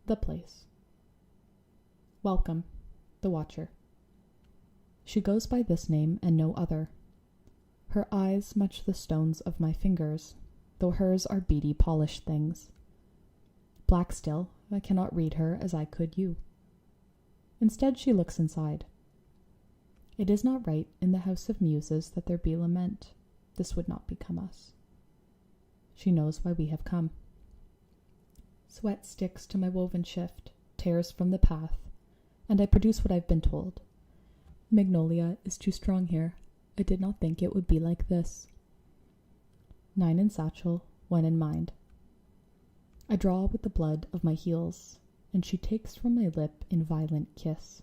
The place. Welcome, the Watcher. She goes by this name and no other. Her eyes match the stones of my fingers, though hers are beady, polished things. Black still, I cannot read her as I could you. Instead, she looks inside. It is not right in the house of muses that there be lament. This would not become us. She knows why we have come. Sweat sticks to my woven shift, tears from the path, and I produce what I've been told. Magnolia is too strong here. I did not think it would be like this. 9 in satchel, 1 in mind. I draw with the blood of my heels, and she takes from my lip in violent kiss.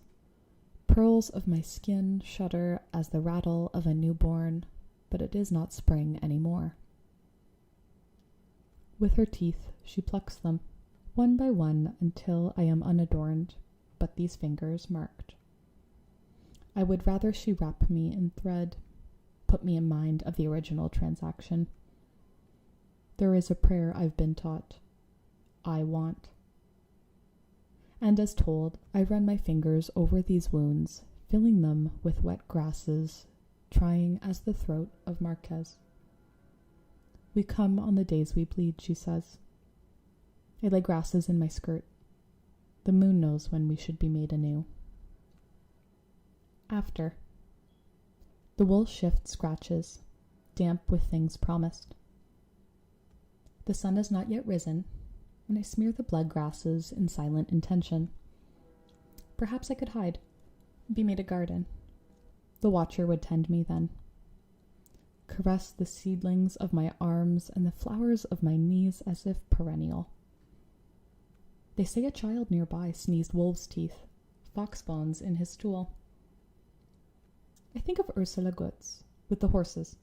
Pearls of my skin shudder as the rattle of a newborn, but it is not spring any more. With her teeth she plucks them, one by one, until I am unadorned, but these fingers marked. I would rather she wrap me in thread, put me in mind of the original transaction. There is a prayer I've been taught. I want. And as told, I run my fingers over these wounds, filling them with wet grasses, trying as the throat of Marquez. We come on the days we bleed, she says. I lay grasses in my skirt. The moon knows when we should be made anew. After. The wool shift scratches, damp with things promised. The sun has not yet risen, and I smear the blood grasses in silent intention. Perhaps I could hide, be made a garden. The Watcher would tend me then. Caress the seedlings of my arms and the flowers of my knees as if perennial. They say a child nearby sneezed wolf's teeth, fox bones in his stool. I think of Ursula Goods, with the horses.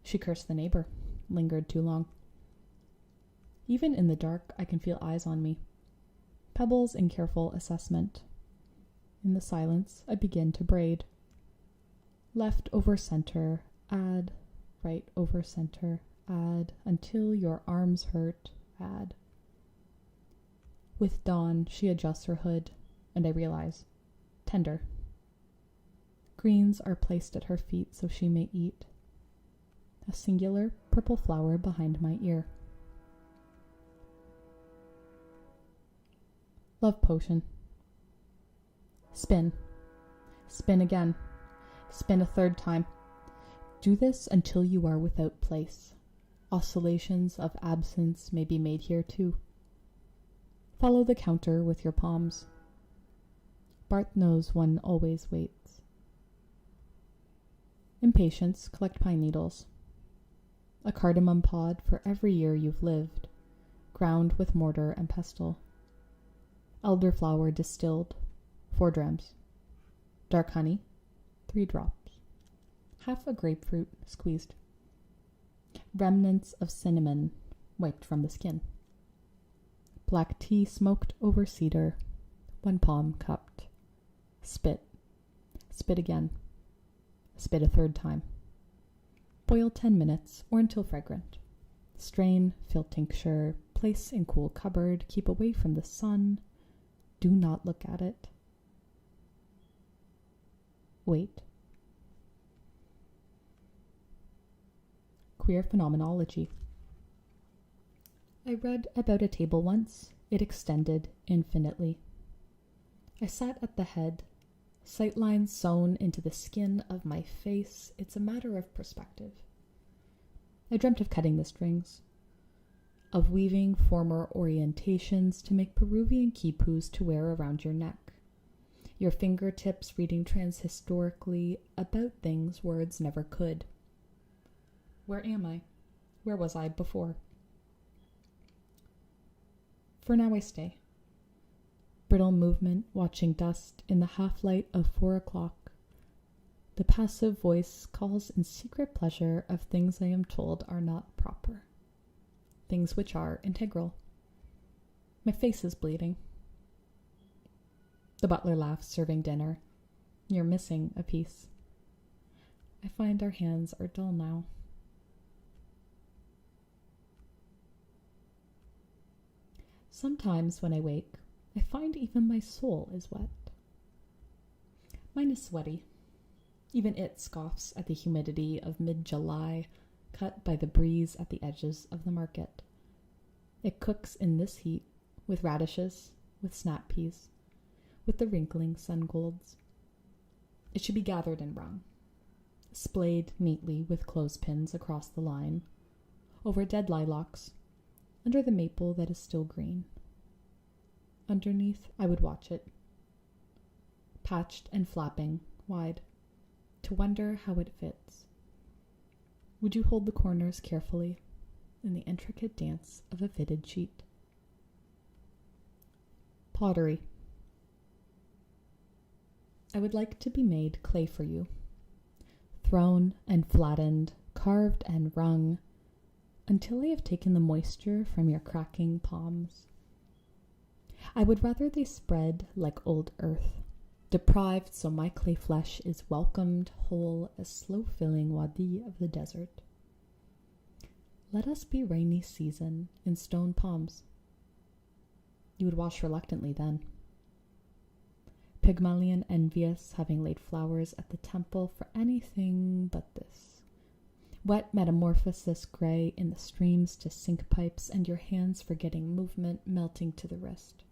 She cursed the neighbor, lingered too long. Even in the dark, I can feel eyes on me. Pebbles in careful assessment. In the silence, I begin to braid. Left over center, add. Right over center, add. Until your arms hurt, add. With dawn, she adjusts her hood, and I realize. Tender. Greens are placed at her feet so she may eat. A singular purple flower behind my ear. Love potion. Spin. Spin again. Spin a third time. Do this until you are without place. Oscillations of absence may be made here too. Follow the counter with your palms. Bart knows one always waits. Impatience, collect pine needles. A cardamom pod for every year you've lived, ground with mortar and pestle. Elderflower distilled, 4 drams. Dark honey, 3 drops. Half a grapefruit squeezed. Remnants of cinnamon wiped from the skin. Black tea smoked over cedar, 1 palm cupped. Spit. Spit again. Spit a third time. Boil 10 minutes or until fragrant. Strain, fill tincture, place in cool cupboard, keep away from the sun. Do not look at it. Wait. Queer phenomenology. I read about a table once. It extended infinitely. I sat at the head, sightlines sewn into the skin of my face. It's a matter of perspective. I dreamt of cutting the strings, of weaving former orientations to make Peruvian quipus to wear around your neck, your fingertips reading transhistorically about things words never could. Where am I? Where was I before? For now I stay. Brittle movement, watching dust in the half-light of 4 o'clock. The passive voice calls in secret pleasure of things I am told are not proper. Things which are integral. My face is bleeding. The butler laughs, serving dinner. You're missing a piece. I find our hands are dull now. Sometimes when I wake, I find even my soul is wet. Mine is sweaty. Even it scoffs at the humidity of mid-July, cut by the breeze at the edges of the market. It cooks in this heat, with radishes, with snap peas, with the wrinkling sun golds. It should be gathered and wrung, splayed neatly with clothespins across the line, over dead lilacs, under the maple that is still green. Underneath, I would watch it, patched and flapping wide, to wonder how it fits. Would you hold the corners carefully in the intricate dance of a fitted sheet? Pottery. I would like to be made clay for you, thrown and flattened, carved and wrung, until I have taken the moisture from your cracking palms. I would rather they spread like old earth, deprived so my clay flesh is welcomed whole as slow-filling wadi of the desert. Let us be rainy season in stone palms. You would wash reluctantly then. Pygmalion envious, having laid flowers at the temple for anything but this. Wet metamorphosis gray in the streams to sink pipes, and your hands forgetting movement melting to the wrist.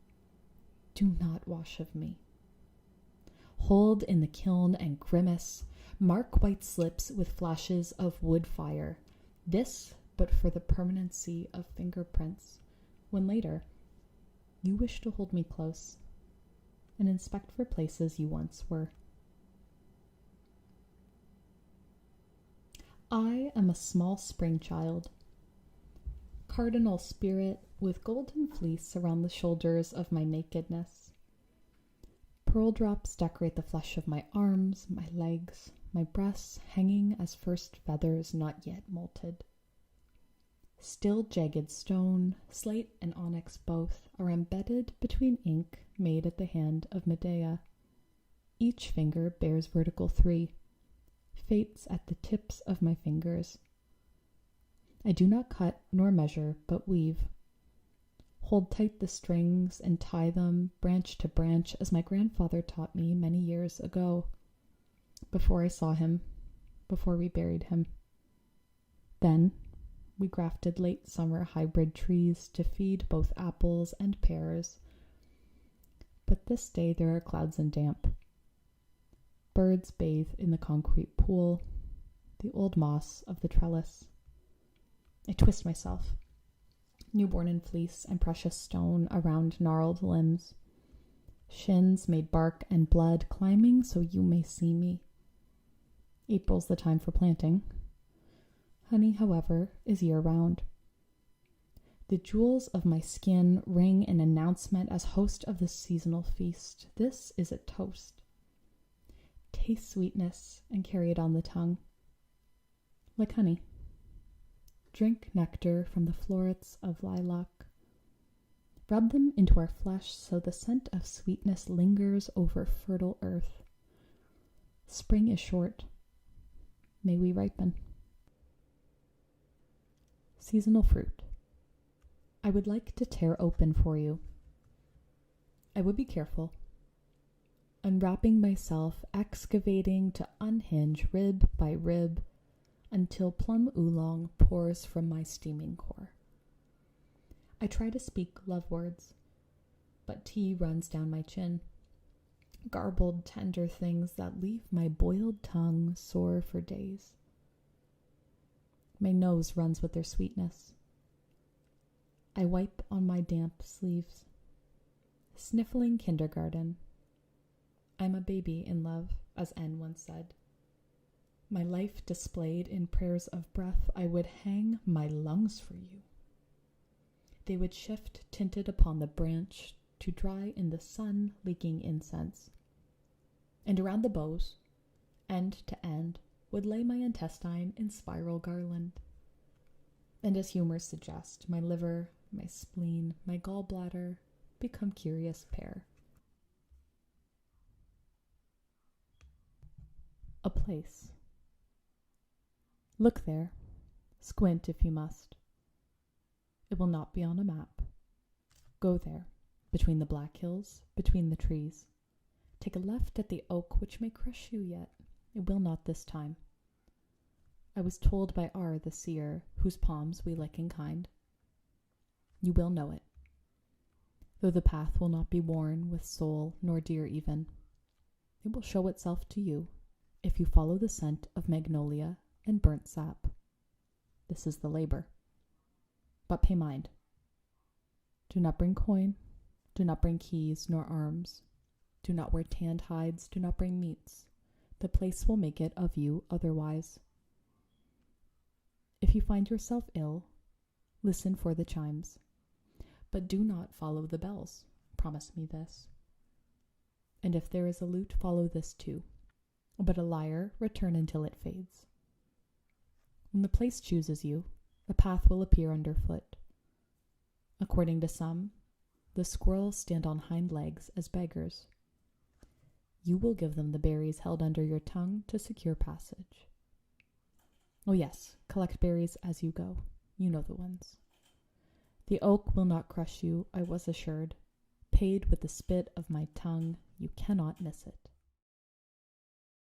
Do not wash of me. Hold in the kiln and grimace, mark white slips with flashes of wood fire. This but for the permanency of fingerprints, when later you wish to hold me close and inspect for places you once were. I am a small spring child, cardinal spirit with golden fleece around the shoulders of my nakedness. Pearl drops decorate the flesh of my arms, my legs, my breasts hanging as first feathers not yet molted. Still jagged stone, slate and onyx both, are embedded between ink made at the hand of Medea. Each finger bears vertical 3, fates at the tips of my fingers. I do not cut nor measure, but weave. Hold tight the strings and tie them branch to branch as my grandfather taught me many years ago, before I saw him, before we buried him. Then we grafted late summer hybrid trees to feed both apples and pears. But this day there are clouds and damp. Birds bathe in the concrete pool, the old moss of the trellis. I twist myself, newborn in fleece and precious stone around gnarled limbs, shins made bark and blood climbing so you may see me. April's the time for planting. Honey, however, is year-round. The jewels of my skin ring an announcement as host of the seasonal feast. This is a toast. Taste sweetness and carry it on the tongue. Like honey. Drink nectar from the florets of lilac. Rub them into our flesh so the scent of sweetness lingers over fertile earth. Spring is short. May we ripen. Seasonal fruit. I would like to tear open for you. I would be careful, unwrapping myself, excavating to unhinge rib by rib until plum oolong pours from my steaming core. I try to speak love words, but tea runs down my chin, garbled tender things that leave my boiled tongue sore for days. My nose runs with their sweetness. I wipe on my damp sleeves. Sniffling kindergarten. I'm a baby in love, as N once said. My life displayed in prayers of breath, I would hang my lungs for you. They would shift tinted upon the branch to dry in the sun, leaking incense. And around the bows, end to end, would lay my intestine in spiral garland. And as humors suggest, my liver, my spleen, my gallbladder become curious pair. A place. Look there. Squint if you must. It will not be on a map. Go there. between the black hills, between the trees. Take a left at the oak which may crush you yet. It will not this time. I was told by R, the seer, whose palms we lick in kind. You will know it, though the path will not be worn with soul nor deer even. It will show itself to you if you follow the scent of magnolia and burnt sap. This is the labor. But pay mind. Do not bring coin, do not bring keys nor arms. Do not wear tanned hides, do not bring meats. The place will make it of you otherwise. If you find yourself ill, listen for the chimes. But do not follow the bells. Promise me this. And if there is a lute, follow this too. But a lyre, return until it fades. When the place chooses you, the path will appear underfoot. According to some, the squirrels stand on hind legs as beggars. You will give them the berries held under your tongue to secure passage. Oh yes, collect berries as you go. You know the ones. The oak will not crush you, I was assured. Paid with the spit of my tongue, you cannot miss it.